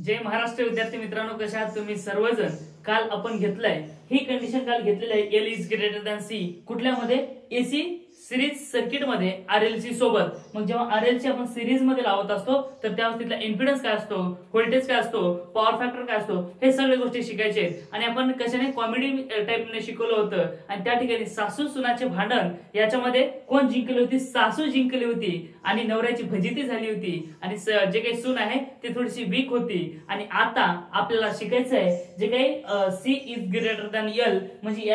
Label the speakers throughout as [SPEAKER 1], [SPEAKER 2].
[SPEAKER 1] जय महाराष्ट्र विद्यार्थी मित्रांनो, कशा आहात तुम्ही सर्वजण। काल आपण घेतलाय ही कंडिशन, काल घेतलेली आहे L is greater than C कुठल्यामध्ये, एसी सिरीज सर्किट मध्ये आरएलसी सोबत। मग जेव्हा आरएलसी आपण सिरीज मध्ये लावत असतो तर त्यावेळेस तिथला इम्पिडन्स काय असतो, व्होल्टेज काय असतो, पॉवर फॅक्टर काय असतो, हे सगळे गोष्टी शिकायचे आहेत। आणि आपण कशाने कॉमेडी टाइपने शिकवलं होतं आणि त्या ठिकाणी सासू सुनाचे भांडण याच्यामध्ये कोण जिंकली होती, सासू जिंकली होती आणि नवऱ्याची फजिती झाली होती आणि जे काही सून आहे ती थोडीशी वीक होती। आणि आता आपल्याला शिकायचं आहे जे काही C is greater than L, म्हणजे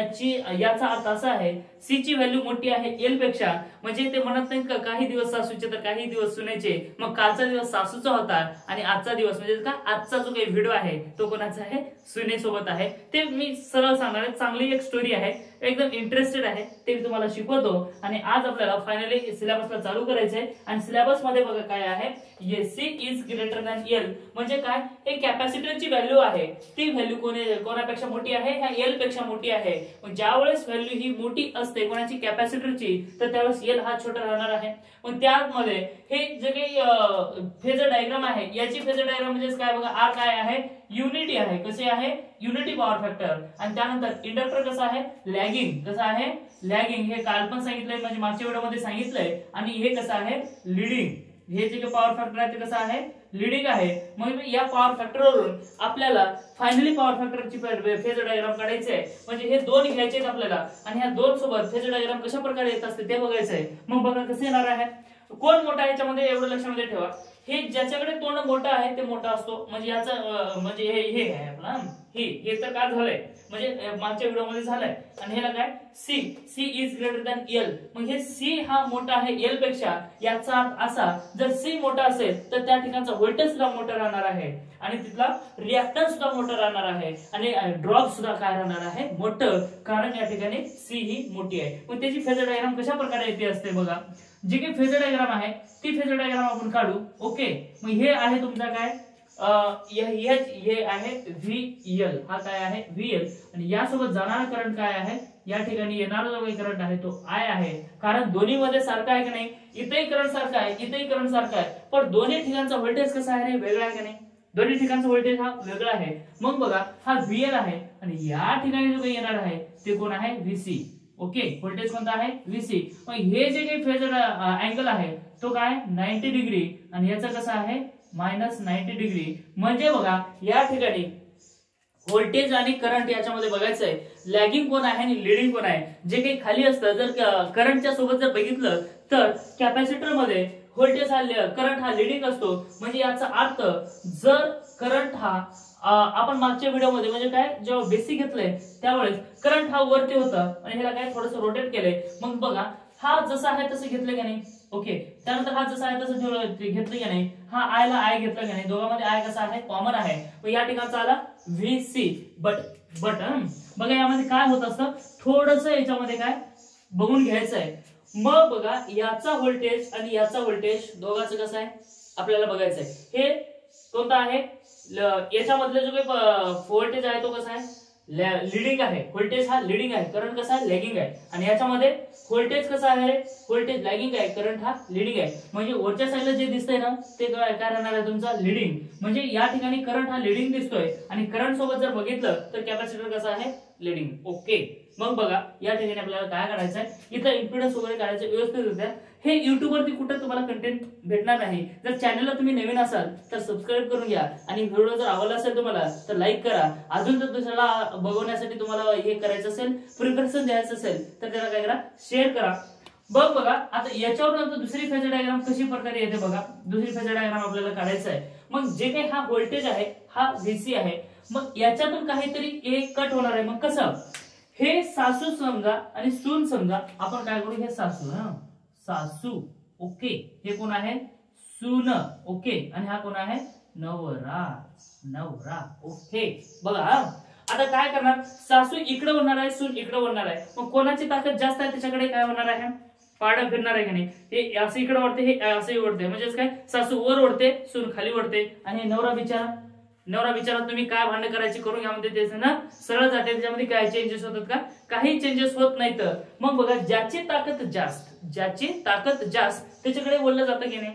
[SPEAKER 1] याचा अर्थ असा आहे सी ची व्हॅल्यू मोठी आहे एल पेक्षा। म्हणजे ते म्हणत नाहीत का काही दिवस सासूचे तर काही दिवस सुनेचे। मग कालचा दिवस सासूचा होता आणि आजचा दिवस म्हणजे का आजचा जो काही व्हिडिओ आहे तो कोणाचा आहे, सुनेसोबत आहे। ते मी सरळ सांगणार आहे, चांगली एक स्टोरी आहे, एकदम इंटरेस्टेड आहे, ते मी तुम्हाला शिकवतो। आणि आज आपल्याला फायनली सिलेबसला चालू करायचं आहे। आणि सिलेबस मध्ये बघा काय आहे, C is greater than L म्हणजे काय, एक कॅपॅसिटरची व्हॅल्यू आहे, ती व्हॅल्यू कोणापेक्षा मोठी आहे, ह्या एल पेक्षा मोठी आहे। मग ज्यावेळेस व्हॅल्यू ही मोठी असते कोणाची, कॅपॅसिटरची, तर त्यावेळेस एल हा छोटा राहणार आहे। मग त्यामध्ये हे जे काही फेजर डायग्राम आहे, याची फेजर डायग्राम म्हणजे काय बघा, आर काय आहे, युनिटी आहे, कसे आहे, युनिटी पॉवर फॅक्टर। आणि त्यानंतर इंडक्टर कसा आहे, लॅगिंग, कसा आहे, लॅगिंग, हे काल पण सांगितलंय म्हणजे मागच्या व्हिडिओमध्ये सांगितलंय। आणि हे कसं आहे, लीडिंग, हे जे काही पॉवर फॅक्टर आहे ते कसं आहे, लीडिंग आहे। मग या पॉवर फॅक्टरवरून आपल्याला फायनली पॉवर फॅक्टरची फेजर डायग्राम काढायची आहे। म्हणजे हे दोन घ्यायचे आहेत आपल्याला आणि ह्या दोन सोबत फेजर डायग्राम कशा प्रकारे येत असते ते बघायचं आहे। मग बघा कसं येणार आहे, कोण मोठा आहे याच्यामध्ये एवढं लक्षामध्ये ठेवा, हे ज्याच्याकडे तोंड मोठं आहे ते मोठा असतो। म्हणजे याचं म्हणजे हे आहे आपला, हे तर काय झालंय म्हणजे मागच्या व्हिडिओ मध्ये झालंय। आणि ह्याला काय, C is greater than L, मग हे सी हा मोठा आहे एल पेक्षा। याचा अर्थ असा, जर सी मोठा असेल तर त्या ठिकाणचा व्होल्टेज सुद्धा मोठा राहणार आहे आणि तिथला रिएक्टन्स सुद्धा मोठा राहणार आहे आणि ड्रॉप सुद्धा काय राहणार आहे, मोठं, कारण या ठिकाणी सी ही मोठी आहे। मग त्याची फेजर डायग्राम कशा प्रकारे येते असते बघा, जी काही फेजर डायग्राम आहे ती फेजर डायग्राम आपण काढू। ओके, मग हे आहे तुमचा काय, हे आहे VL, हा काय आहे VL, आणि यासोबत जाणारा करंट काय आहे, या ठिकाणी येणारा जो काही करंट आहे तो I आहे। कारण दोन्ही मध्ये सारखा आहे की नाही, इथेही करंट सारखा आहे, इथेही करंट सारखा आहे, पण दोन्ही ठिकाणचा व्होल्टेज कसा आहे, वेगळा आहे की नाही, दोन्ही ठिकाणचा व्होल्टेज हा वेगळा आहे। मग बघा हा VL आहे आणि या ठिकाणी जो काही येणार आहे ते कोण आहे, VC। ओके, व्होल्टेज कोणता आहे, VC। मग हे जे काही फेजर अँगल आहे तो काय, 90 डिग्री, आणि याचा कसा आहे, -90 डिग्री। म्हणजे बघा या ठिकाणी व्होल्टेज आणि करंट याच्यामध्ये बघायचं आहे, लॅगिंग कोण आहे आणि लीडिंग कोण आहे। जे काही खाली असतं, जर करंटच्या सोबत जर बघितलं तर कॅपॅसिटर मध्ये व्होल्टेज हा, करंट हा लीडिंग असतो। म्हणजे याचा अर्थ जर करंट हा आपण मागच्या व्हिडिओमध्ये म्हणजे काय, जेव्हा बेसिक घेतलंय त्यावेळेस करंट हा वरती होता आणि ह्याला काय थोडंसं रोटेट केलंय। मग बघा हा जसा आहे तसं घेतलं की नाही, ओके, त्यानंतर हा जसा आहे तसं घेतलं की नाही, हा आय ला आय घेतला की नाही, दोघांमध्ये आय कसा आहे, कॉमन आहे। मग या ठिकाणचा आला VC, बट बघा यामध्ये काय होत असतं, थोडंसं याच्यामध्ये काय बघून घ्यायचं आहे। मग बघा याचा व्होल्टेज आणि याचा व्होल्टेज दोघांचं कसं आहे आपल्याला बघायचं आहे। हे कोणता आहे, याच्यामधले जो काही व्होल्टेज आहे तो कसा आहे, लीडिंग आहे, व्होल्टेज हा लीडिंग आहे, करंट कसा आहे, लॅगिंग आहे। आणि याच्यामध्ये व्होल्टेज कसा आहे, व्होल्टेज लॅगिंग आहे, करंट हा लीडिंग आहे। म्हणजे वरच्या साईडला जे दिसतंय ना ते काय राहणार आहे, तुमचा लीडिंग। म्हणजे या ठिकाणी करंट हा लीडिंग दिसतोय आणि करंट सोबत जर बघितलं तर कॅपॅसिटर कसा आहे, लीडिंग। ओके, मग बघा या ठिकाणी आपल्याला काय करायचं आहे, इथं इम्पिडन्स वगैरे काढायचं व्यवस्थित। हे युट्यूब वरती कुठे तुम्हाला कंटेंट भेटणार नाही। जर चॅनलला तुम्ही नवीन असाल तर सबस्क्राईब करून घ्या आणि व्हिडिओ जर आवडला असेल तुम्हाला तर लाईक करा। अजून जर दुसऱ्याला बघवण्यासाठी तुम्हाला हे करायचं असेल, प्रिफरन्स द्यायचं असेल तर त्याला काय करा, शेअर करा। बघा आता याच्यावर दुसरी फेजर डायग्राम कशी प्रकारे येते बघा, दुसरी फेजर डायग्राम आपल्याला काढायचं आहे। मग जे काही हा व्होल्टेज आहे हा VC आहे, मग याच्यातून काहीतरी एक कट होणार आहे। मग कसं, हे सासू समजा आणि सून समजा, आपण काय करू, हे सासू, सासू, ओके, हे कोण आहे, सून, ओके, आणि हा कोण आहे, नवरा, ओके। बघा आता काय करणार, सासू इकडे होणार आहे, सून इकडे होणार आहे। मग कोणाची ताकद जास्त आहे त्याच्याकडे काय होणार आहे, पाडा फिरणार आहे की नाही, हे असं इकडे ओढते, हे असं ओढते, म्हणजेच काय, सासू वर ओढते, सून खाली ओढते। आणि नवरा बिचारा तुम्ही काय भांडण करायची करून घ्यामध्ये तेच ना, सरळ जाते, त्याच्यामध्ये काय चेंजेस होतात का, काही चेंजेस होत नाहीत। मग बघा ज्याची ताकद जास्त त्याच्याकडे बोललं जातं की नाही,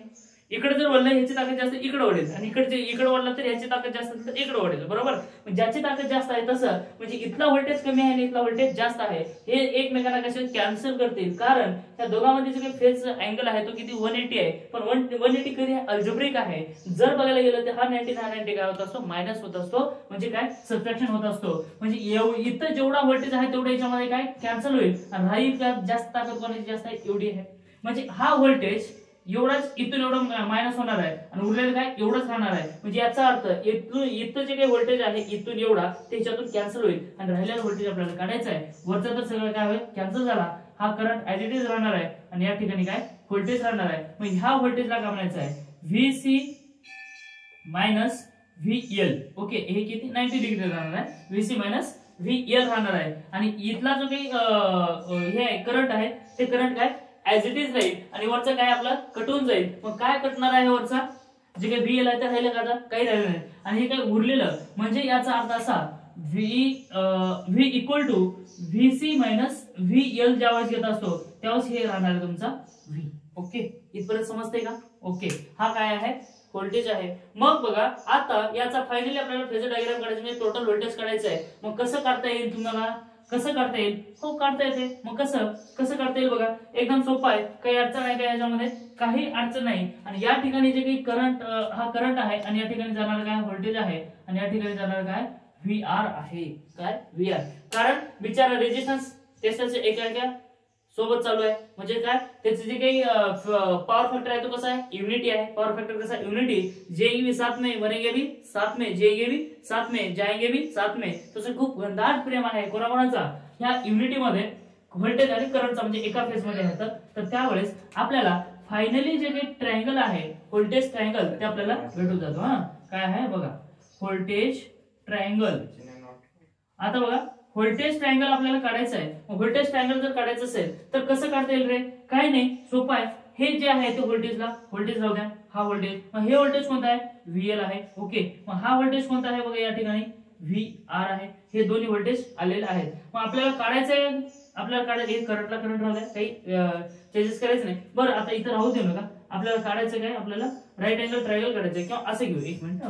[SPEAKER 1] इकडे जर वळलं ह्याची ताकद जास्त इकडे वळेल आणि इकडे वळलं तर ह्याची ताकद जास्त असेल तर इकडे वळेल, बरोबर. ज्याची ताकद जास्त आहे तसं म्हणजे इथला व्होल्टेज कमी आहे आणि इथला व्होल्टेज जास्त आहे हे एकमेकांना कसे कॅन्सल करतील, कारण त्या दोघांमध्ये जो काही फेज अँगल आहे तो किती 180 आहे. पण 180 कधी अल्जेब्रिक आहे. जर बघायला गेलं तर हा 90 काय होत असतो, मायनस होत असतो, म्हणजे काय सबट्रॅक्शन होत असतो. म्हणजे इथं जेवढा व्होल्टेज आहे तेवढा याच्यामध्ये काय कॅन्सल होईल आणि राहील का जास्त ताकद कोणाची जास्त आहे एवढी आहे. म्हणजे हा व्होल्टेज एवढाच इथून एवढं मायनस होणार आहे आणि उरलेलं काय एवढंच राहणार आहे. म्हणजे याचा अर्थ इथं जे काही व्होल्टेज आहे इथून एवढा त्याच्यातून कॅन्सल होईल आणि राहिलेला व्होल्टेज आपल्याला काढायचा आहे. वरचा तर सगळं काय होईल कॅन्सल झाला. हा करंट ऍज इट इज राहणार आहे आणि या ठिकाणी काय व्होल्टेज राहणार आहे. मग ह्या व्होल्टेजला काय म्हणायचं आहे, व्हीसी मायनस व्हीएल. ओके, हे किती 90 डिग्री राहणार आहे. व्हीसी मायनस व्हीएल राहणार आहे आणि इथला जो काही हे करंट आहे ते करंट काय ऍज इट इज राहील आणि वरचा काय आपला कटून जाईल. मग काय कटणार आहे वरचा, जे काही व्हीएल आहे ते राहिलं का, काही राहिलं नाही. आणि हे काय उरलेलं म्हणजे याचा अर्थ असा V equal to VC minus VL ज्यावेळेस घेत असतो त्यावेळेस हे राहणार आहे तुमचा व्ही. ओके, इथपर्यंत समजतंय का. ओके, हा काय आहे व्होल्टेज आहे. मग बघा आता याचा फायनली आपल्याला फेजर डायग्राम काढायचं म्हणजे टोटल व्होल्टेज काढायचं आहे. मग कसं काढता येईल तुम्हाला, कसं काढता येईल, हो काढता येते. मग कसं कसं काढता येईल बघा, एकदम सोपं आहे. काही अडचण आहे का याच्यामध्ये, काही अडचण नाही. आणि या ठिकाणी जे काही करंट हा करंट आहे आणि या ठिकाणी जाणार काय व्होल्टेज आहे आणि या ठिकाणी जाणार काय व्ही आर आहे. काय व्ही आर, कारण बिचारा रेजिस्टन्स त्याच्या एका सोबत चालू आहे. म्हणजे काय त्याचे जे काही पॉवर फॅक्टर आहे तो कसा आहे युनिटी आहे. पॉवर फॅक्टर कसा युनिटी, जेईवी साथ में बनेंगे भी साथ में, जेईवी साथ में, जाएंगे भी साथ में. तसं खूप घनदाट प्रेम आहे कोणाकोणाचा ह्या युनिटी मध्ये व्होल्टेज आणि करंटचा, म्हणजे एका फेज मध्ये आहे. तर त्यावेळेस आपल्याला फायनली जे काही ट्रायंगल आहे व्होल्टेज ट्रायंगल ते आपल्याला भेटून जातो. हा काय आहे बघा व्होल्टेज ट्रायंगल. आता बघा व्होल्टेज ट्रायंगल आपल्याला काढायचं आहे. व्होल्टेज ट्रायंगल जर काढायचं असेल तर कसं काढता येईल रे, काही नाही सोपं आहे. हे जे आहे ते व्होल्टेज राहू द्या, हा व्होल्टेज. मग हे व्होल्टेज कोणता आहे व्हीएल आहे. ओके, मग हा व्होल्टेज कोणता आहे बघा या ठिकाणी व्ही आर आहे. हे दोन्ही व्होल्टेज आलेले आहेत. मग आपल्याला काढायचं आहे, आपल्याला काढायचं हे करंटला करंट राहू द्या, काही चेंजेस करायचं नाही. बरं आता इथं राहू देऊ नका. आपल्याला काढायचं काय, आपल्याला राईट अँगल ट्रायंगल काढायचं आहे किंवा असं घेऊ एक मिनिट,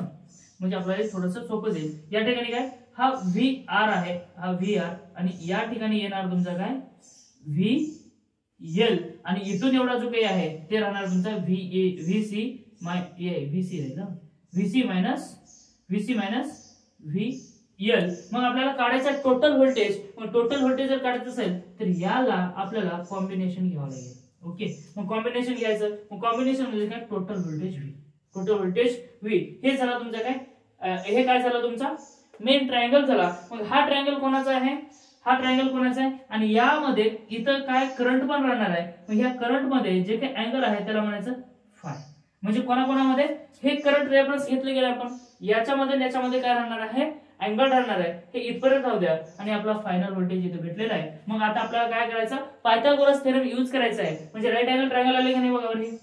[SPEAKER 1] म्हणजे आपल्याला थोडस सोपं जाईल. या ठिकाणी काय हा व्ही आर आहे, हा व्ही आर आणि या ठिकाणी येणार तुमचा काय व्ही एल आणि इथून एवढा जो काही आहे ते राहणार तुमचा व्हीसी मायनस व्हीएल. मग आपल्याला काढायचा टोटल व्होल्टेज. मग टोटल व्होल्टेज जर काढायचं असेल तर याला आपल्याला कॉम्बिनेशन घ्यावं लागेल. ओके, मग कॉम्बिनेशन घ्यायचं. मग कॉम्बिनेशन म्हणजे काय total voltage V, total voltage V. हे झाला तुमचा काय, हे काय झालं तुमचा मेन ट्रायंगल झाला. मग हा ट्रायंगल कोणाचा आहे, हा ट्रायंगल कोणाचा आहे आणि यामध्ये इथं काय करंट पण राहणार आहे. मग या करंट मध्ये जे काही अँगल आहे त्याला म्हणायचं फाय. म्हणजे कोणाकोणामध्ये हे करंट रेफरन्स घेतले गेले आपण याच्यामध्ये याच्यामध्ये काय राहणार आहे अँगल राहणार आहे. हे इथपर्यंत राहू द्या आणि आपला फायनल व्होल्टेज इथे भेटलेला आहे. मग आता आपल्याला काय करायचं पायथागोरस थेरम यूज करायचा आहे. म्हणजे राईट अँगल ट्रायंगल आले का नाही बघा बरं,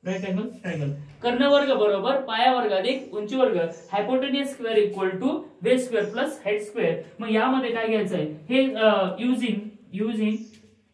[SPEAKER 1] राईट अँगल ट्रायंगल कर्णवर्ग बरोबर पाया वर्ग अधिक उंची वर्ग hypotenuse square equal to base square plus height square. मग यामध्ये काय घ्यायचं आहे हे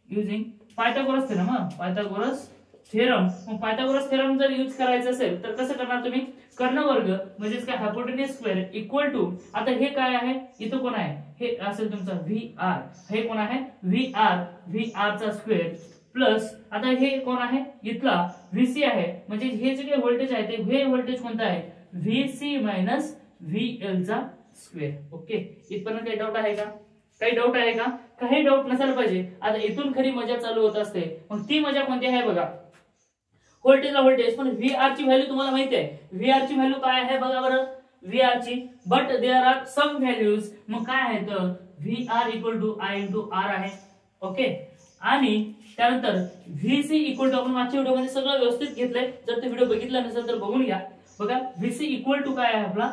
[SPEAKER 1] using Pythagoras theorem. Pythagoras theorem. मग पायथागोरस थेरम जर यूज करायचं असेल तर कसं करणार तुम्ही कर्णवर्ग म्हणजेच काय हायपोटेन्यूज स्क्वेअर इक्वल टू, आता हे काय आहे इथं कोण आहे हे असेल तुमचा व्ही आर. हे कोण आहे व्ही आर चा स्क्वेअर प्लस आता हे कोण आहे इथला व्हीसी आहे. म्हणजे हे जे काही व्होल्टेज आहे ते हे व्होल्टेज कोणता आहे व्हीसी मायनस व्हीएल चा स्क्वेअर. ओके, इथपर्यंत काही डाऊट आहे का, काही डाऊट आहे का, काही डाऊट नसायला पाहिजे. आता इथून खरी मजा चालू होत असते. मग ती मजा कोणती आहे बघा, व्होल्टेजला व्होल्टेज. पण व्ही आर ची व्हॅल्यू तुम्हाला माहिती आहे, व्ही आर ची व्हॅल्यू काय आहे बघा बरं व्ही आर ची. But there are some values. मग काय आहे तर V R equal to I into R आहे. ओके, आणि त्यानंतर व्हीसी इक्वल टू आपण मागच्या व्हिडिओमध्ये सगळं व्यवस्थित घेतलंय. जर ते व्हिडिओ बघितला नसेल तर बघून घ्या. बघा व्हीसी इक्वल टू काय आहे आपला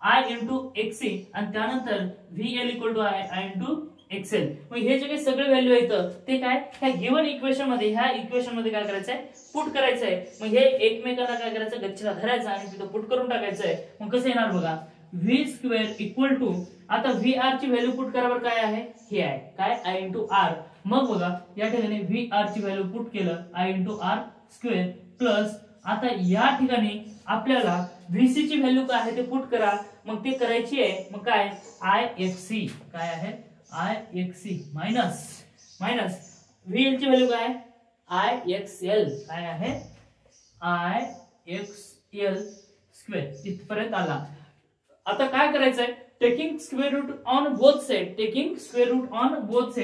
[SPEAKER 1] आय इंटू एक्सी आणि त्यानंतर VL equal to I into XL. मग हे जे काही सगळे व्हॅल्यू आहेत ते काय ह्या गिव्हन इक्वेशन मध्ये, ह्या इक्वेशन मध्ये काय करायचं आहे पुट करायचं आहे. मग हे एकमेकांना काय करायचं गच्चीला धरायचं आणि तिथं पुट करून टाकायचं आहे. मग कसं येणार बघा व्ही स्क्वेअर इक्वल टू, आता व्ही आर ची व्हॅल्यू पुट करावर काय आहे हे आहे काय आय इंटू आर. मग बघा या ठिकाणी व्ही आर ची व्हॅल्यू पुट केलं I into R square plus आता या ठिकाणी आपल्याला VC ची व्हॅल्यू काय आहे ते पुट करा. मग ते करायची आहे. मग काय IXC काय आहे IXC मायनस VL ची व्हॅल्यू काय IXL काय आहे IXL स्क्वेअर. इथपर्यंत आला. आता काय करायचंय taking square root on both side.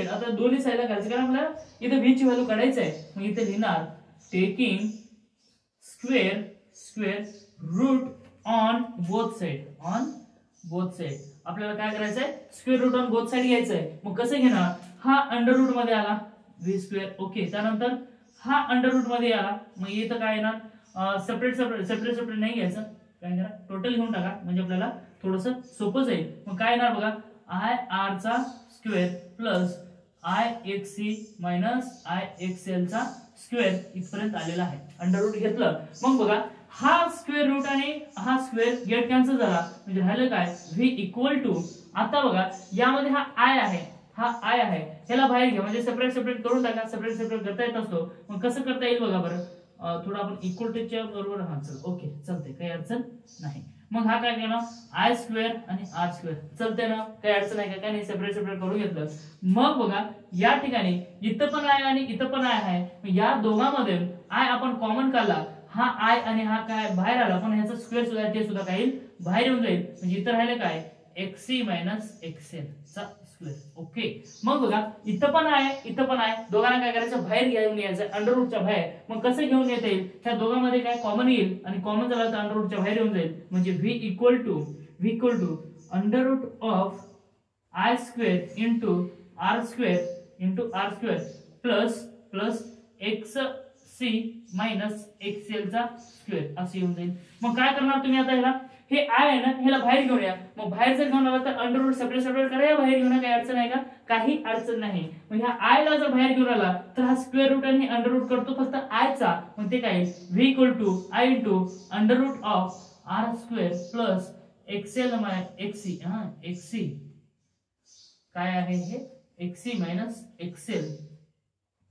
[SPEAKER 1] आता दोन्ही साइडला करायचं कारण आपल्याला इथे v ची व्हॅल्यू काढायची आहे. मग इथे लिहिणार taking square root on both side. आपल्याला काय करायचंय square root on both side घ्यायचंय. मग कसं घेणार हा अंडर रूट मध्ये आला v स्क्वेअर. ओके त्यानंतर हा अंडर रूट मध्ये आला. मग इथं काय येणार सेपरेट नाही घ्यायचं. काय करा टोटल घेऊन टाका म्हणजे आपल्याला थोडंसं सोपं जाईल. मग काय येणार बघा IR चा square plus IXC minus IXL चा स्क्वेअर इथपर्यंत आलेला आहे. अंडर रूट घेतलं. मग बघा हा स्क्वेअर रूट आणि हा स्क्वेअर गेट कॅन्सल झाला म्हणजे राहिलं काय v इक्वल टू. आता बघा यामध्ये हा I आहे ह्याला बाहेर घ्या म्हणजे सेपरेट करून टाका. सेपरेट करता येत असतो. मग कसं करता येईल बघा बरं थोडं आपण इक्वल टूच्या बरोबर हा चल ओके चालते काही अडचण नाही. मग हा काय केला I स्क्वेअर आणि R स्क्वेअर चालते ना काही अडचण आहे का काय नाही. सेपरेट करून घेतलं. मग बघा या ठिकाणी इथं पण I आणि इथं पण I आहे. या दोघांमध्ये I आपण कॉमन काढला. हा I आणि हा काय बाहेर आला पण ह्याचा स्क्वेअर सुद्धा ते सुद्धा काय बाहेर येऊन जाईल म्हणजे इथं राहिलं काय XC मायनस XL चा स्क्वेअर. ओके मग बघा इथं पण आहे दोघांना काय करायचं बाहेर घेऊन यायचं अंडर रूटच्या बाहेर. मग कसं घेऊन येता येईल त्या दोघांमध्ये काय कॉमन येईल आणि कॉमन झालं तर अंडर रूटच्या बाहेर येऊन जाईल म्हणजे v equal to under root of I square into R square plus XC minus XL चा स्क्वेअर असं येऊन जाईल. मग काय करणार तुम्ही आता ह्याला हे I आहे ना ह्याला बाहेर घेऊन या. मग बाहेर जर घेऊन आला तर अंडर रूट सेपरेट करा बाहेर घेऊन काही अडचण आहे का काही अडचण नाही. मग ह्या I ला जर बाहेर घेऊन आला तर हा स्क्वेअर रूट आणि अंडर रूट करतो फक्त I चा. मग ते काय v equal to I into under root of R square plus XC काय आहे हे XC मायनस XL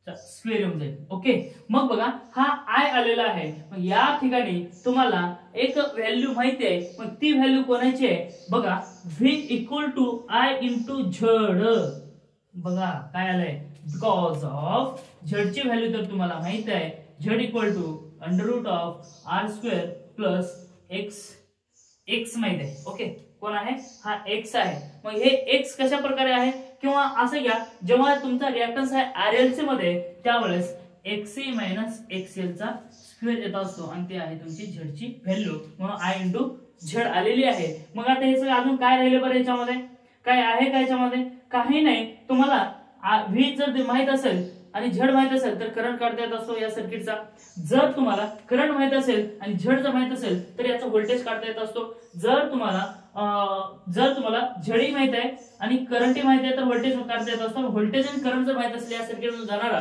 [SPEAKER 1] स्क्वेअर येऊन जाईल. ओके मग बघा हा I आलेला आहे. मग या ठिकाणी तुम्हाला एक व्हॅल्यू माहिती आहे. मग ती व्हॅल्यू कोणाची आहे बघा v equal to I into Z. बघा काय आलंय बिकॉज ऑफ झडची व्हॅल्यू तर तुम्हाला माहित आहे z equal to under root of R square plus x माहित आहे. ओके कोण आहे हा x आहे. मग हे x कशा प्रकारे आहे किंवा असं घ्या जेव्हा तुमचा रिएक्टन्स आहे RLC मध्ये त्यावेळेस XC मायनस XL चा स्क्वेअर येत असतो आणि ते आहे तुमची झडची व्हॅल्यू म्हणून I इंटू झड आलेली आहे. मग आता हे सगळं अजून काय राहिले बरं याच्यामध्ये काय आहे का याच्यामध्ये काही नाही. तुम्हाला v जर माहित असेल आणि झड माहित असेल तर करंट काढता येत असतो या सर्किटचा. जर तुम्हाला करंट माहित असेल आणि झड जर माहित असेल तर याचा व्होल्टेज काढता येत असतो. जर तुम्हाला झडही माहित आहे आणि करंटही माहित आहे तर व्होल्टेज काढता येत असतो. व्होल्टेज आणि करंट जर माहित असले या सर्किटमधून जाणारा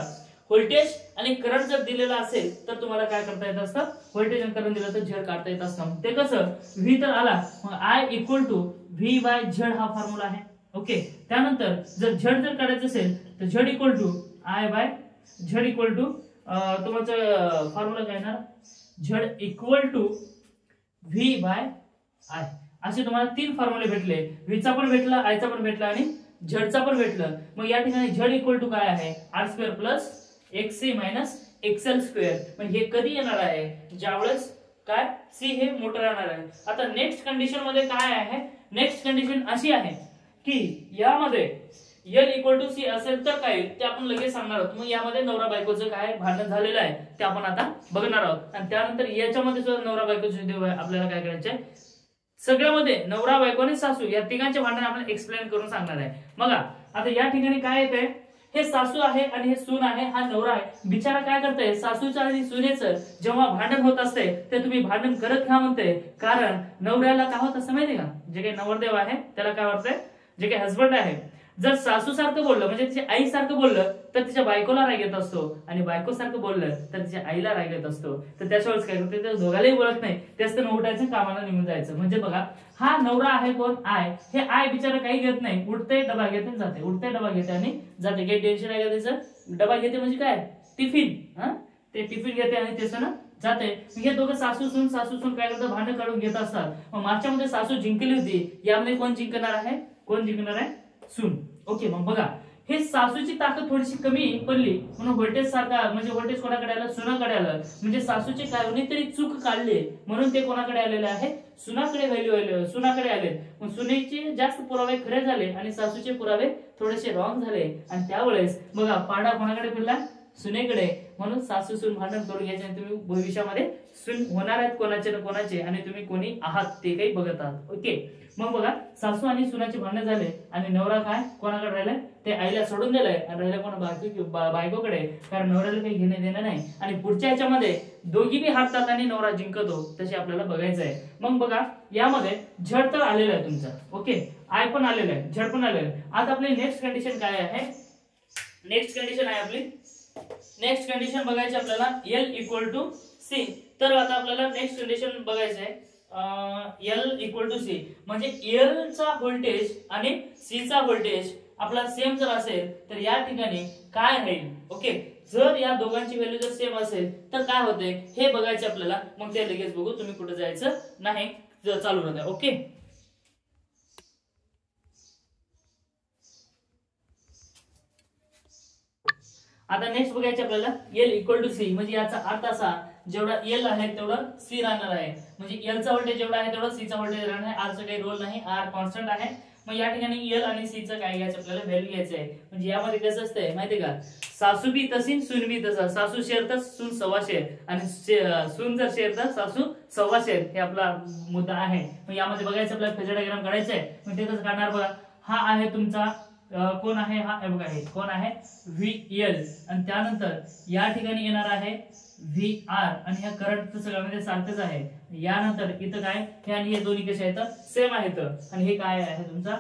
[SPEAKER 1] व्होल्टेज आणि करंट जर दिलेला असेल तर तुम्हाला काय करता येत असतं व्होल्टेज आणि करंट दिलं तर झड काढता येत असतं. ते कसं v तर आला मग I equal to v by Z हा फॉर्म्युला आहे. ओके त्यानंतर जर झड जर काढायचं असेल तर Z equal to I by Z equal to तुमचं फॉर्म्युला काय येणार Z equal to v by I. असे तुम्हाला तीन फॉर्म्युले भेटले. v चा पण भेटला I चा पण भेटला आणि झडचा पण भेटलं. मग या ठिकाणी झड इक्वल टू काय आहे R square plus XC minus XL square. म्हणजे हे कधी येणार आहे ज्यावेळेस काय C हे मोठं राहणार आहे. आता नेक्स्ट कंडिशन मध्ये काय आहे नेक्स्ट कंडिशन अशी आहे की यामध्ये L इक्वल टू C असेल तर काय ते आपण लगेच सांगणार आहोत. मग यामध्ये नवरा बायकोचं काय भांडण झालेलं आहे ते आपण आता बघणार आहोत. आणि त्यानंतर याच्यामध्ये सुद्धा नवरा बायकोचं आपल्याला काय करायचंय सगळ्यामध्ये नवरा बायको आणि सासू या तिघांचे भांडण आपण एक्सप्लेन करून सांगणार आहे. बघा आता या ठिकाणी काय येतंय हे सासू आहे आणि हे सून आहे हा नवरा आहे. बिचारा काय करतोय सासूचं आणि सुनेचं जेव्हा भांडण होत असते ते तुम्ही भांडण करत घ्या म्हणते. कारण नवऱ्याला काय होत असं माहितीये का जे काही नवरदेव आहे त्याला काय वाटतंय जे काही हसबंड आहे जर सासू सारखं बोललं म्हणजे तिच्या आई सारखं बोललं तर तिच्या बायकोला राग येत असतो आणि बायको सारखं बोललं तर तिच्या आईला राग येत असतो. तर त्याच्यावरच काय करते ते दोघालाही बोलत नाही त्याच तर उठायचं कामाला निघून जायचं. म्हणजे बघा हा नवरा आहे कोण आय. हे आय बिचारा काही घेत नाही उठते डबा घेते जाते उठते डबा घेते आणि जाते. काही टेन्शन आहे का त्याचं डबा घेते म्हणजे काय टिफिन ते टिफिन घेते आणि त्याचं ना जाते. हे दोघं सासू सून काय करतात, भांडण काढून घेत असतात. मग मागच्या मध्ये सासू जिंकली होती, यामध्ये कोण जिंकणार आहे, कोण जिंकणार आहे, सून. ओके, मग बघा हे सासूची ताकद थोडीशी कमी पडली म्हणून व्होल्टेज सारखा, म्हणजे व्होल्टेज कोणाकडे आलं, सुनाकडे आलं. म्हणजे सासूचे कोणीतरी चूक काढले म्हणून ते कोणाकडे आलेले आहे, सुनाकडे व्हॅल्यू सुनाकडे आले. मग सुनेचे जास्त पुरावे खरे झाले आणि सासूचे पुरावे थोडेसे रॉंग झाले आणि त्यावेळेस बघा पाडा कोणाकडे फिरला, सुनेकडे. म्हणून सासू सून भांडण करून घ्यायचे आणि तुम्ही भविष्यामध्ये सून होणार आहेत कोणाचे ना कोणाचे आणि तुम्ही कोणी आहात ते काही बघत आहात. ओके, मग बघा सासू आणि सुनाचे भांडण झाले आणि नवरा काय कोणाकडे राहिलाय, ते आईला सोडून दिलंय आणि राहिला कोणा बायकोकडे, कारण नवऱ्याला काही घेणे देणं नाही. आणि पुढच्या ह्याच्यामध्ये दोघी बी हारतात आणि नवरा जिंकतो, तसे आपल्याला बघायचं आहे. मग बघा यामध्ये झड तर आलेला आहे तुमचा. ओके, आय पण आलेला आहे, झड पण आलेलं आहे. आता आपली नेक्स्ट कंडिशन काय आहे, नेक्स्ट कंडिशन आहे आपली, नेक्स्ट कंडिशन बघायची आपल्याला L इक्वल टू सी. तर आता आपल्याला नेक्स्ट कंडिशन बघायचं आहे L इक्वल टू सी, म्हणजे L चा व्होल्टेज आणि C चा व्होल्टेज आपला सेम जर असेल तर या ठिकाणी काय राहील. ओके, जर या दोघांची व्हॅल्यू जर सेम असेल तर काय होते हे बघायचे आपल्याला. मग ते लगेच बघू, तुम्ही कुठे जायचं नाही, चालू राहते. ओके, आता नेक्स्ट बघायचे आपल्याला L इक्वल टू सी, म्हणजे याचा अर्थ असा जेवढा L आहे तेवढा C राहणार आहे. म्हणजे L चा व्होल्टेज जेवढा आहे तेवढा C चा व्होल्टेज राहणार आहे. R चा काही रोल नाही, R कॉन्स्टंट आहे. मग या ठिकाणी L आणि C चं काय घ्यायचं आपल्याला, व्हॅल्यू घ्यायचं आहे. म्हणजे यामध्ये कसं असतंय माहितीये का, सासू बी तशी सून बी तसा, सासू शेर तर सून सव्वा शेर आणि सून जर शेर तर सासू सव्वा शेर, हे आपला मुद्दा आहे. मग यामध्ये बघायचं आपल्याला फेजर डायग्राम काढायचा आहे. मग ते कसं काढणार बघा, हा आहे तुमचा कोण आहे, हा बघा हे कोण आहे VL आणि त्यानंतर या ठिकाणी येणार आहे VR आणि ह्या करंट सगळ्यामध्ये सारखंच आहे. यानंतर इथं काय, हे आणि हे दोन्ही कसे आहेत, सेम आहेत आणि हे काय आहे तुमचा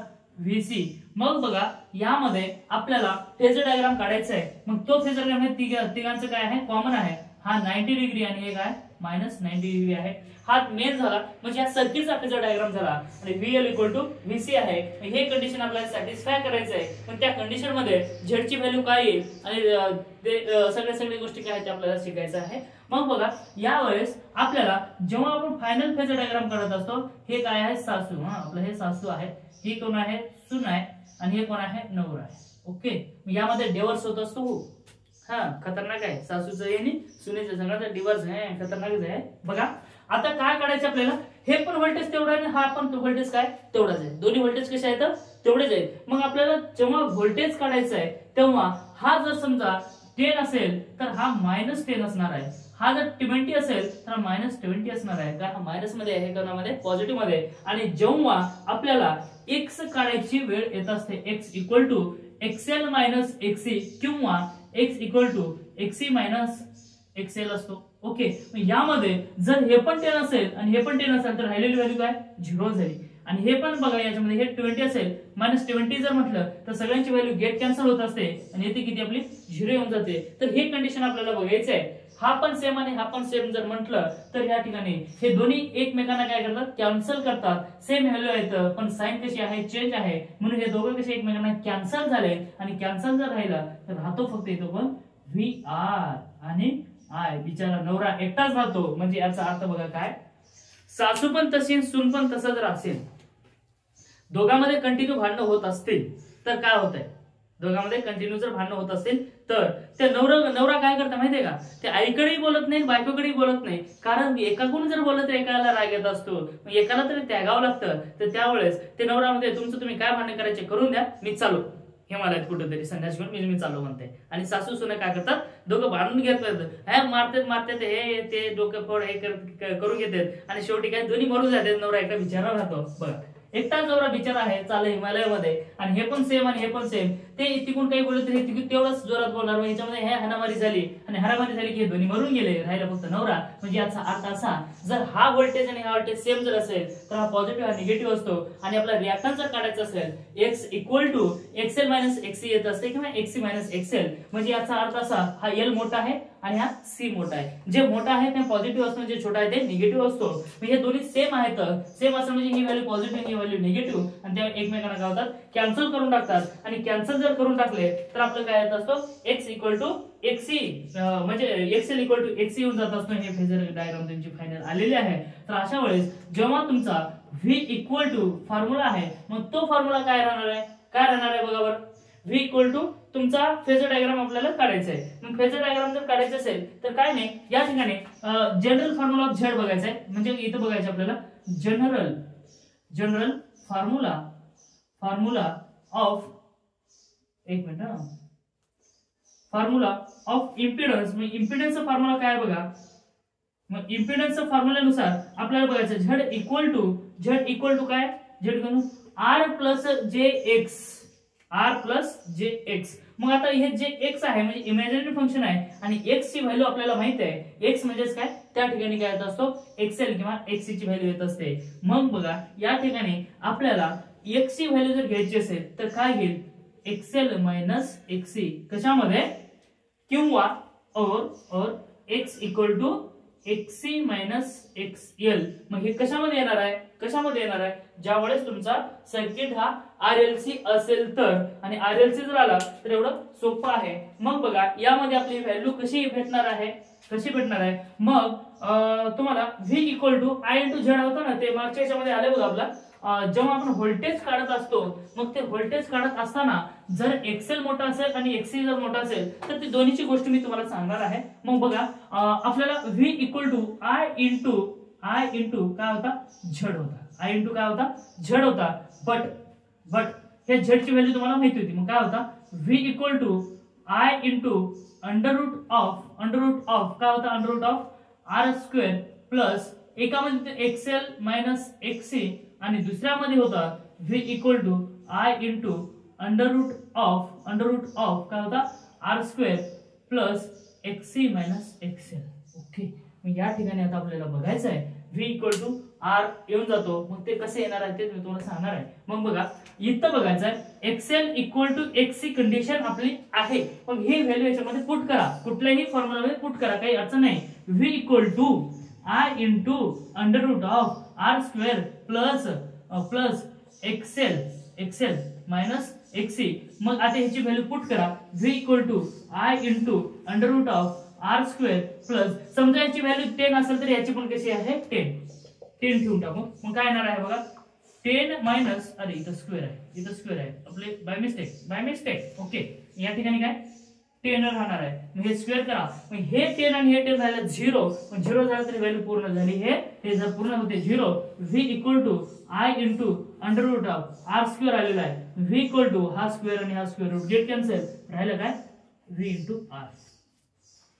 [SPEAKER 1] VC. मग बघा यामध्ये आपल्याला फेजर डायग्राम काढायचा आहे. मग तो फेजर डायग्राम तिघांचं काय आहे, कॉमन आहे. हा 90 डिग्री आणि हे काय -90 डिग्री आहे. हा मेन झाला, म्हणजे या सर्किटचा फेजर डायग्राम झाला आणि VL इक्वल टू VC आहे. हे कंडिशन आपल्याला सॅटिस्फाय करायचं आहे. पण त्या कंडिशन मध्ये झेडची व्हॅल्यू काय येईल आणि ते सगळ्या गोष्टी काय ते आपल्याला शिकायचं आहे. मग बघा यावेळेस आपल्याला जेव्हा आपण फायनल फेजर डायग्राम काढत असतो, हे काय आहे सासू, आपलं हे सासू आहे, ही कोण आहे सून आहे आणि हे कोण आहे नवरा आहे. ओके, यामध्ये डिवोर्स होत असतो. खतरनाक आहे, सासूचं आणि सुनेचं सगळ्याचा डिवोर्स आहे, खतरनाकच आहे. बघा आता काय काढायचं आपल्याला, हे पण व्होल्टेज तेवढा आहे हा पण व्होल्टेज काय तेवढाच आहे, दोन्ही व्होल्टेज कसे आहेत तेवढेच आहेत. मग आपल्याला जेव्हा व्होल्टेज काढायचं आहे तेव्हा हा जर समजा 10 असेल तर हा -10 असणार आहे. हा जर 20 असेल तर -20 असणार आहे, कारण हा मायनस मध्ये आहे, कोणामध्ये पॉझिटिव्ह मध्ये. आणि जेव्हा आपल्याला x काढायची वेळ येत असते, x equal to XL - XC किंवा x equal to XC - XL असतो. ओके, यामध्ये जर हे पण 10 असेल आणि हे पण 10 असेल तर राहिलेली व्हॅल्यू काय 0 झाली. आणि हे पण बघा याच्यामध्ये हे 20 असेल -20 जर म्हटलं तर सगळ्यांची व्हॅल्यू गेट कॅन्सल होत असते आणि येथे किती आपली 0 येऊन जाते. तर हे कंडिशन आपल्याला बघायचं आहे. हा पण सेम आणि हा पण सेम जर म्हटलं तर या ठिकाणी हे दोन्ही एकमेकांना काय करतात, कॅन्सल करतात. सेम व्हॅल्यू आहेत पण साइन कशी आहे, चेंज आहे, म्हणून हे दोघं कसे एकमेकांना कॅन्सल झाले. आणि कॅन्सल जर राहिला तर राहतो फक्त इथं पण VR आणि I, बिचारा नवरा एकटाच राहतो. म्हणजे याचा अर्थ बघा काय, सासू पण तशी सून पण तसं जर असेल, दोघांमध्ये कंटिन्यू भांडणं होत असतील तर काय होतंय, दोघांमध्ये कंटिन्यू जर भांडणं होत असेल तर ते नवरा काय करता माहितीये का, ते आईकडेही बोलत नाही बायकोकडेही बोलत नाही. कारण एकाकडून जर बोलत तर एकाला राग येत असतो, एकाला तरी त्यागावं लागतं. तर त्यावेळेस ते नवरा म्हणते तुमचं तुम्ही काय भांडण करायचे करून द्या, मी चालू हिमालयात कुठेतरी संन्यास घेऊन मी चालू म्हणते. आणि सासू सुना काय करतात, दोघं भांडून घेतात, मारतात हे ते डोकं फोड हे करून घेतात आणि शेवटी काय दोन्ही मरून जातात. नवरा एकटा बिचारा राहतो. बघा एकटाच नवरा बिचारा आहे, चालू हिमालयामध्ये आणि हे पण सेम आणि हे पण सेम. ते तिकून काही बोलत तरी तिकून तेवढंच जोरात बोलणार. ह्याच्यामध्ये हे हाणामारी झाली आणि हाणामारी झाली की हे दोन्ही मरून गेले, राहिला फक्त नवरा. म्हणजे याचा अर्थ असा, जर हा व्होल्टेज आणि हा व्होल्टेज सेम जर असेल तर हा पॉझिटिव्ह हा निगेटिव्ह असतो. आणि आपला रिएक्टन्स जर काढायचा असेल x equal to XL - XC येत असते किंवा XC - XL. म्हणजे याचा अर्थ असा, हा L मोठा आहे आणि हा C मोठा आहे. जे मोठा आहे ते पॉझिटिव्ह असतो, जे छोटा आहे ते निगेटिव्ह असतो. हे दोन्ही सेम आहेत, सेम असं म्हणजे ही व्हॅल्यू पॉझिटिव्ह ही व्हॅल्यू निगेटिव्ह आणि त्या एकमेकांना काय होतात, कॅन्सल करून टाकतात. आणि कॅन्सल जर करून टाकले तर आपलं काय येत असतो x इक्वल टू xc म्हणजे xl इक्वल टू xc येऊन जात असतो. हे फेजर डायग्राम त्यांची फायनल आलेली आहे. तर अशा वेळेस जेव्हा तुमचा v इक्वल टू फॉर्म्युला आहे मग तो फॉर्म्युला काय राहणार आहे बघा बरं. v इक्वल टू तुमचा फेजर डायग्राम आपल्याला काढायचा आहे. मग फेजर डायग्राम जर काढायचा असेल तर काय नाही या ठिकाणी जनरल फॉर्म्युला ऑफ झेड बघायचा आहे. म्हणजे इथं बघायचं आपल्याला जनरल फॉर्म्युला ऑफ एक मिनिट फॉर्म्युला ऑफ इम्पिडन्स. मग इम्पिडन्सचा फॉर्म्युला काय बघा. मग इम्पिडन्सच्या फॉर्म्युल्यानुसार आपल्याला बघायचं झेड इक्वल टू काय झेड इक्वल आर प्लस जे एक्स. मग आता हे जे एक्स आहे म्हणजे इमॅजिनरी फंक्शन आहे आणि एक्स ची व्हॅल्यू आपल्याला माहित आहे. एक्स म्हणजेच काय त्या ठिकाणी काय येत असतो एक्सएल किंवा एक्ससी ची व्हॅल्यू येत असते. मग बघा या ठिकाणी आपल्याला एक्स ची व्हॅल्यू जर घ्यायची असेल तर काय घेईल एक्सएल मायनस एक्ससी कशामध्ये किंवा और X equal to XC minus XL. मग हे कशामध्ये येणार आहे ज्या वेळेस तुमचा सर्किट हा आरएलसी असेल तर. आणि आरएलसी जर आला तर एवढं सोपं आहे. मग बघा यामध्ये आपली व्हॅल्यू कशी भेटणार आहे मग तुम्हाला v equal to I into Z होतं ना ते मागच्या याच्यामध्ये आले बघा. आपला जेव्हा आपण व्होल्टेज काढत असतो मग ते व्होल्टेज काढत असताना जर एक्सएल मोठा असेल आणि एक्ससी जर मोठा असेल तर ती दोन्हीची गोष्ट मी तुम्हाला सांगणार आहे. मग बघा आपल्याला v equal to I into काय होता झेड होता. बट हे झेड ची व्हॅल्यू तुम्हाला माहिती होती. मग काय होता v equal to I into under root of काय होता under root of R square plus एकामध्ये एक्सएल मायनस एक्ससी आणि दुसऱ्यामध्ये होता v equal to I into under root of काय होता R square plus XC minus XL. Okay मग या ठिकाणी आता आपल्याला बघायचं आहे v इक्वल टू आर येऊन जातो. मग ते कसे येणार आहे ते मी तुम्हाला सांगणार आहे. मग बघा इथं बघायचं आहे XL equal to XC condition आपली आहे. मग हे व्हॅल्यू याच्यामध्ये पुट करा कुठल्याही फॉर्म्युलामध्ये पुट करा काही अडचण नाही. v equal to I into under root of R square plus XL minus XC. मग आता ह्याची व्हॅल्यू पुट करा v equal to I into under root of R square plus समजा याची व्हॅल्यू 10 असेल तर याची पण कशी आहे 10 ठेवून टाकू. मग काय येणार आहे बघा 10 मायनस इथं स्क्वेअर आहे आपले बाय मिस्टेक. ओके या ठिकाणी काय 10 राहणार आहे. मग हे स्क्वेअर करा. मग हे 10 आणि हे 10 झालं 0. मग 0 झालं तरी व्हॅल्यू पूर्ण झाली. हे जर पूर्ण होते 0 v equal to I into under root of R square आलेला आहे. v इक्वल टू हा स्क्वेअर आणि हा स्क्वेअर रूट गेट कॅन्सल राहिलं काय v इंटू आर.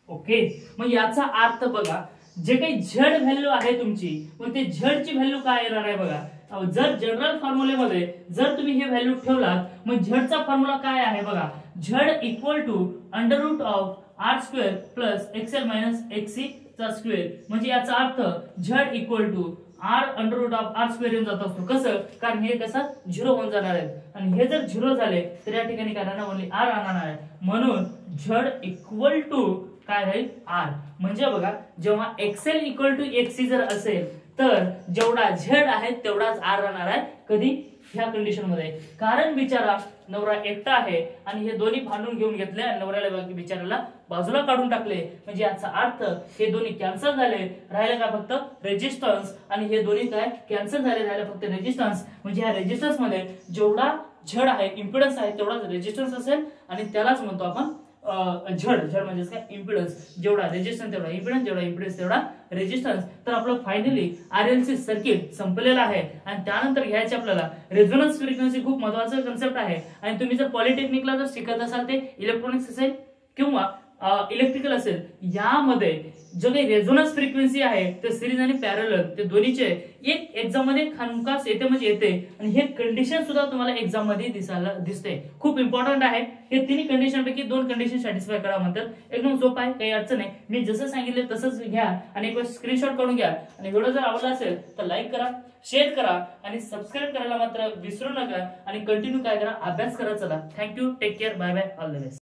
[SPEAKER 1] ओके मग याचा अर्थ बघा जे काही झेड व्हॅल्यू आहे तुमची मग ते झेड ची व्हॅल्यू काय येणार आहे बघा. जर जनरल फॉर्म्युलेमध्ये जर तुम्ही हे व्हॅल्यू ठेवलात मग झेडचा फॉर्म्युला काय आहे बघा Z equal to under root of R square plus XL minus XC चा स्क्वेअर. म्हणजे याचा अर्थ Z equal to R under root of R square येऊन जात असतो. कसं कारण हे कसं 0 होऊन जाणार आहे आणि हे जर 0 झाले तर या ठिकाणी काय राहणार ओन्ली आर राहणार आहे. म्हणून झेड इक्वल टू काय राहील आर. म्हणजे बघा जेव्हा एक्सएल इक्वल टू एक्ससी जर असेल तर जेवढा झेड आहे तेवढाच आर राहणार आहे. कधी ह्या कंडिशन मध्ये कारण बिचारा नवरा एकटा आहे आणि हे दोन्ही भांडून घेऊन घेतले आणि नवऱ्याला बिचाराला बाजूला काढून टाकले. म्हणजे याचा अर्थ हे दोन्ही कॅन्सल झाले राहिले का फक्त रेजिस्टन्स आणि हे दोन्ही काय कॅन्सल झाले राहिले फक्त रेजिस्टन्स. म्हणजे ह्या रेजिस्टन्स मध्ये जेवढा झेड आहे इम्पिडन्स आहे तेवढाच रेजिस्टन्स असेल आणि त्यालाच म्हणतो आपण झेड म्हणजे काय इम्पिडन्स. जेवढा रेजिस्टन्स तेवढा इम्पिडन्स जेवढा इम्पिडन्स तेवढा रेजिस्टन्स. तर आपलं फायनली आरएलसी सर्किट संपलेलं आहे आणि त्यानंतर घ्यायचे आपल्याला रेझोनन्स फ्रिक्वेन्सी खूप महत्त्वाचा कन्सेप्ट आहे. आणि तुम्ही जर पॉलिटेक्निकला जर शिकत असाल ते इलेक्ट्रॉनिक्स असेल किंवा इलेक्ट्रिकल असेल यामध्ये जो काही रेझोनन्स फ्रिक्वेन्सी आहे ते सिरीज आणि पॅरलल ते दोन्हीचे एक एक्झाम मध्ये खामखास येते म्हणजे येते आणि हे कंडिशन सुद्धा तुम्हाला एक्झाम मध्ये दिसते. खूप इम्पॉर्टंट आहे. हे तिन्ही कंडिशन पैकी 2 कंडिशन सॅटिस्फाय करा म्हणतात. एकदम सोपं आहे काही अडचण नाही. मी जसं सांगितलं तसंच घ्या आणि एक स्क्रीनशॉट काढून घ्या आणि व्हिडिओ जर आवडला असेल तर लाईक करा शेअर करा आणि सबस्क्राईब करायला मात्र विसरू नका आणि कंटिन्यू काय करा अभ्यास करत चला. Thank you take care bye bye all the best.